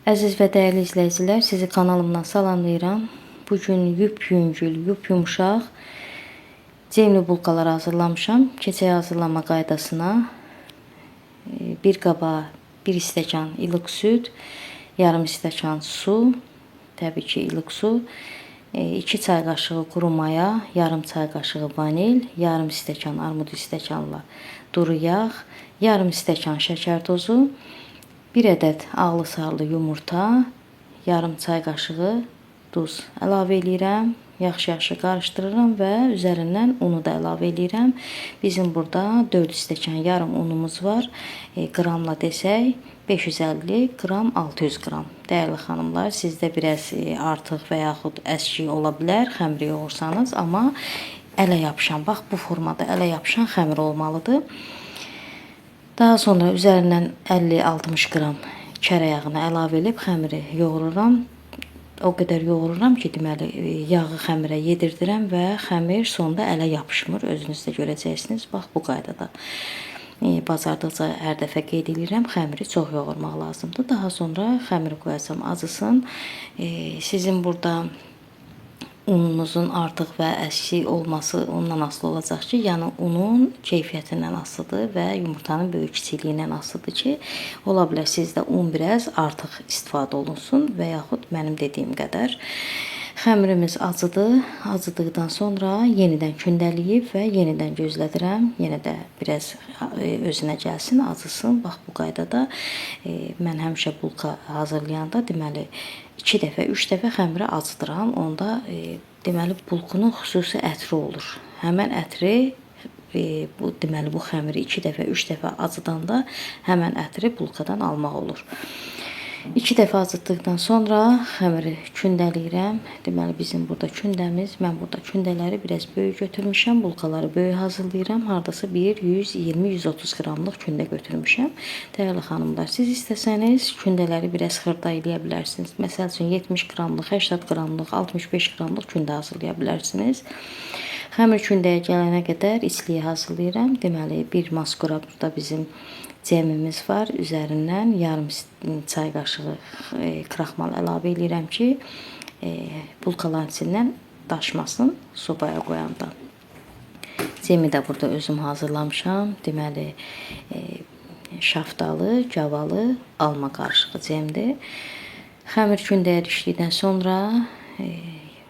Əziz və dəyərli izləyicilər, sizi kanalımdan salamlayıram. Bugün yüngül, yumuşaq cemli bulkalar hazırlamışam. Keçək hazırlama qaydasına. Bir qaba 1 stəkan ilıq süd, yarım stəkan su, təbii ki ilıq su, 2 çay qaşığı quru maya, yarım çay qaşığı vanil, yarım stəkan armud stəkanla duru yağ, yarım stəkan şəkər tozu, 1 ədəd ağlı sarlı yumurta, yarım çay qaşığı duz əlavə edirəm. Yaxşı-yaxşı qarışdırıram və üzərindən unu da əlavə edirəm. Bizim burada 4 stəkan yarım unumuz var. Qramla desək 550 qram 600 qram. Dəyərli xanımlar, sizdə biraz artıq və yaxud əskik ola bilər xəmir yoğursanız, amma ələ yapışan, bax bu formada ələ yapışan xəmir olmalıdır. Daha sonra üzərindən 50-60 qram kərə yağını əlavə edib xəmiri yoğururam. O qədər yoğururam ki, deməli yağı xəmirə yedirdirəm və xəmir sonda ələ yapışmır. Özünüz də görəcəksiniz. Bax bu qaydada. Bacardıqca hər dəfə qeyd edirəm, xəmiri çox yoğurmaq lazımdır. Daha sonra xəmiri qoyacam acısın. Sizin burada ununuzun artıq və əksik olması ondan asılı olacaq ki, yəni unun keyfiyyətindən asılıdır və yumurtanın böyük kiçikliyindən asılıdır ki, ola bilər sizdə un biraz artıq istifadə olunsun və yaxud mənim dediyim qədər. Xəmirimiz acıdır. Acıdıqdan sonra yenidən kündəliyib və yenidən gözlədirəm. Yenə də biraz özünə gəlsin, acısın. Bax bu qaydada mən həmişə bulka hazırlayanda deməli 2 dəfə, 3 dəfə xəmiri acıdıram. Onda deməli bulkunun xüsusi ətri olur. Həmən ətri bu deməli bu xəmiri 2 dəfə, 3 dəfə acıdanda həmən ətri bulkadan almaq olur. 2 dəfə acıtdıqdan sonra xəmiri kündəliyirəm. Deməli bizim burada kündəmiz, mən burada kündələri biraz böyük götürmüşəm, bulkaları böyük hazırlayıram. Hardasa bir 120-130 qramlıq kündə götürmüşəm. Dəyərli xanımlar, siz istəsəniz kündələri biraz xırda eləyə bilərsiniz. Məsəl üçün 70 qramlıq, 80 qramlıq, 65 qramlıq kündə hazırlaya bilərsiniz. Xəmir kündəyə gələnə qədər içliyi hazırlayıram. Deməli bir maskura burada bizim cemimiz var. Üzərindən yarım çay qaşığı kraxmal əlavə edirəm ki, bulkaların içindən daşmasın sobaya qoyanda. Cemi də burada özüm hazırlamışam. Deməli şaftalı, cavalı, alma qarışığı cemdir. Xəmir kündəyə düşdükdən sonra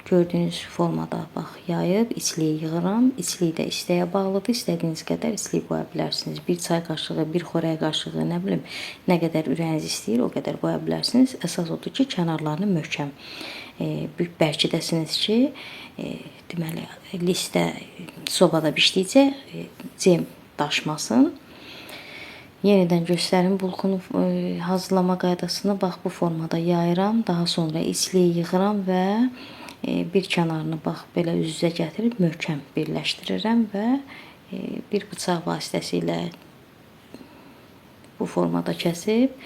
gördüyünüz formada bax yayıb içliyi yığıram. İçliyi də istəyə bağlıdır. İstədiyiniz qədər içliyi qoya bilərsiniz. 1 çay qaşığı, 1 xörək qaşığı, nə bilim, nə qədər ürəyiniz istəyir, o qədər qoya bilərsiniz. Əsas odur ki, kənarlarını möhkəm bərkidəsiniz ki, deməli listə sobada bişdikcə cem daşmasın. Yenidən göstərim bulkunu hazırlama qaydasını. Bax bu formada yayıram. Daha sonra içliyi yığıram və bir kənarını bax belə üz-üzə gətirib möhkəm birləşdirirəm və bir bıçaq vasitəsilə bu formada kəsib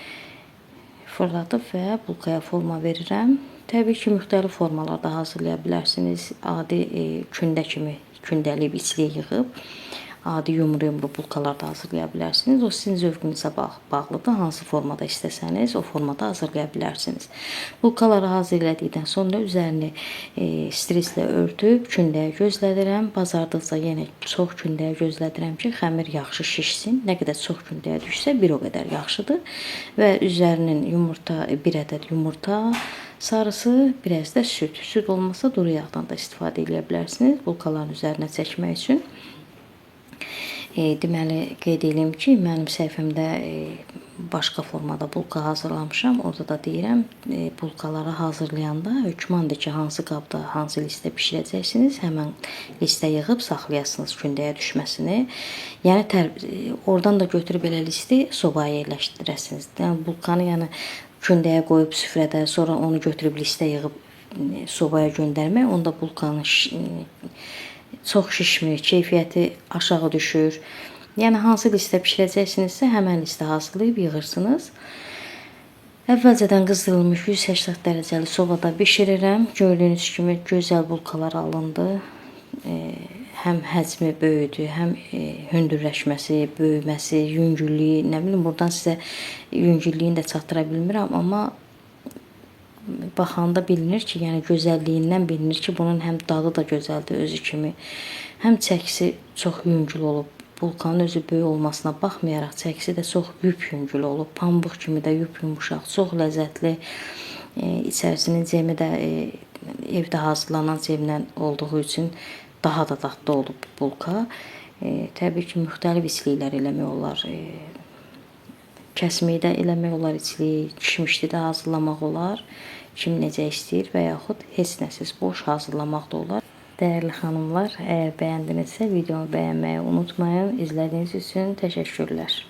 fırladıb və bulkaya forma verirəm. Təbii ki, müxtəlif formalarda hazırlaya bilərsiniz. Adi kündə kimi kündəliyib içliyi yığıb adi yumru bulkalarda hazırlaya bilərsiniz. O sizin zövqünüzə bağlıdır. Hansı formada istəsəniz o formada hazırlaya bilərsiniz. Bulkaları hazırladıqdan sonra üzərini streslə örtüb kündəyə gözlədirəm. Bacardıqca yenə çox kündəyə gözlədirəm ki, xəmir yaxşı şişsin. Nə qədər çox kündəyə düşsə bir o qədər yaxşıdır. Və üzərinin yumurta, 1 ədəd yumurta sarısı, biraz da süd. Süd olmasa duru yağdan da istifadə edə bilərsiniz bulkaların üzərinə çəkmək üçün. Deməli qeyd edeyim ki, mənim səhifəmdə başqa formada bulka hazırlamışam. Orada da deyirəm, bulkaları hazırlayanda hökmandır ki, hansı qabda, hansı listə bişirəcəksiniz, həmən listə yığıb saxlayasınız kündəyə düşməsini. Yəni oradan da götürüb elə listi sobaya yerləşdirəsiniz. Yəni bulkanı kündəyə qoyub süfrədə, sonra onu götürüb listə yığıb sobaya göndərmək, onda bulkanın çox şişmir, keyfiyyəti aşağı düşür. Yəni hansı listə bişirəcəksinizsə həmən listə hazırlayıb yığırsınız. Əvvəlcədən qızdırılmış 180 dərəcəli sobada bişirirəm. Gördüyünüz kimi gözəl bulkalar alındı. Həm həcmi böyüdü, həm hündürləşməsi, böyüməsi, yüngüllüyü, nə bilim buradan sizə yüngüllüyünü də çatdıra bilmirəm, amma baxanda bilinir ki, yəni gözəlliyindən bilinir ki, bunun həm dadı da gözəldir özü kimi, həm çəkisi çox yüngül olub. Bulkanın özü böyük olmasına baxmayaraq çəkisi də çox yüngül olub. Pambıq kimi də yumuşaq, çox ləzzətli. İçərisinin cemi də evdə hazırlanan cemdən olduğu üçün daha da dadlı olub bulka. Təbii ki, müxtəlif içliklər eləmək olar. Kəsməyi də eləmək olar içliyi, kişmişli də hazırlamaq olar. Kim necə istəyir və yaxud heç nəsiz boş hazırlamaq da olar. Dəyərli xanımlar, əgər bəyəndinizsə videomu bəyənməyi unutmayın. İzlədiyiniz üçün təşəkkürlər.